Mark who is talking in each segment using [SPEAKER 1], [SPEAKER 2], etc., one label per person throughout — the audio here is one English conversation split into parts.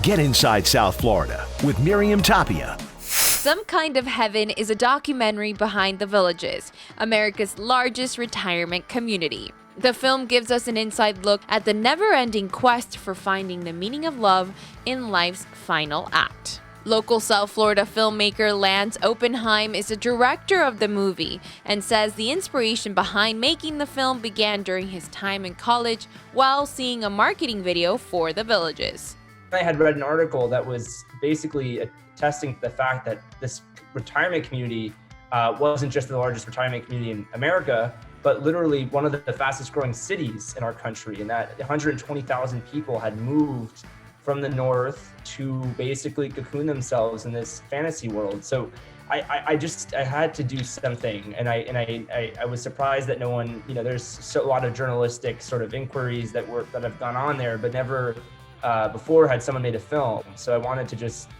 [SPEAKER 1] Get inside South Florida with Miriam Tapia.
[SPEAKER 2] Some Kind of Heaven is a documentary behind the Villages, America's largest retirement community. The film gives us an inside look at the never-ending quest for finding the meaning of love in life's final act. Local South Florida filmmaker Lance Oppenheim is the director of the movie and says the inspiration behind making the film began during his time in college while seeing a marketing video for the Villages.
[SPEAKER 3] I had read an article that was basically attesting to the fact that this retirement community wasn't just the largest retirement community in America, but literally one of the fastest growing cities in our country, and that 120,000 people had moved from the north to basically cocoon themselves in this fantasy world. So I had to do something, and I was surprised that no one, there's a lot of journalistic sort of inquiries that have gone on there, but never before had someone made a film. So I wanted to just,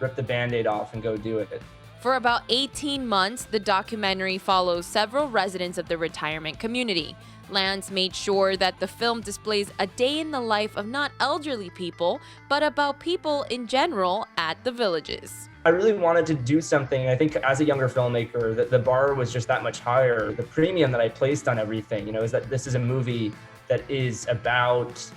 [SPEAKER 3] rip the Band-Aid off and go do it.
[SPEAKER 2] For about 18 months, the documentary follows several residents of the retirement community. Lance made sure that the film displays a day in the life of not elderly people, but about people in general at the Villages.
[SPEAKER 3] I really wanted to do something. I think as a younger filmmaker, the bar was just that much higher. The premium that I placed on everything, is that this is a movie that is about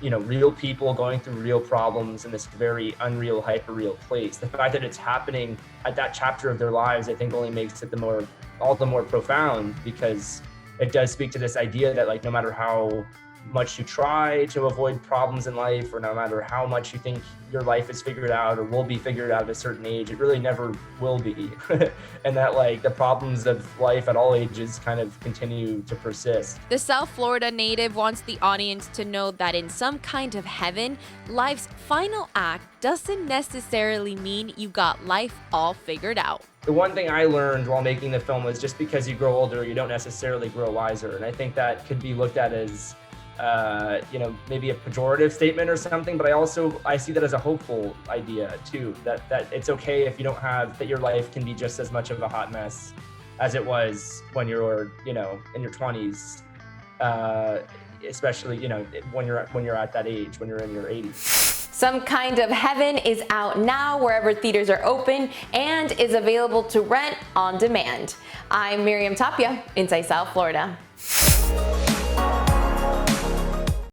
[SPEAKER 3] real people going through real problems in this very unreal, hyper-real place. The fact that it's happening at that chapter of their lives, I think only makes it all the more profound, because it does speak to this idea that no matter how much you try to avoid problems in life, or no matter how much you think your life is figured out or will be figured out at a certain age, it really never will be. And that the problems of life at all ages kind of continue to persist.
[SPEAKER 2] The South Florida native wants the audience to know that in Some Kind of Heaven, life's final act doesn't necessarily mean you got life all figured out.
[SPEAKER 3] The one thing I learned while making the film was just because you grow older, you don't necessarily grow wiser. And I think that could be looked at as maybe a pejorative statement or something, but I see that as a hopeful idea too, that it's okay if you don't that your life can be just as much of a hot mess as it was when you're, in your 20s, especially, when you're at that age, when you're in your 80s.
[SPEAKER 2] Some Kind of Heaven is out now wherever theaters are open and is available to rent on demand. I'm Miriam Tapia, inside South Florida.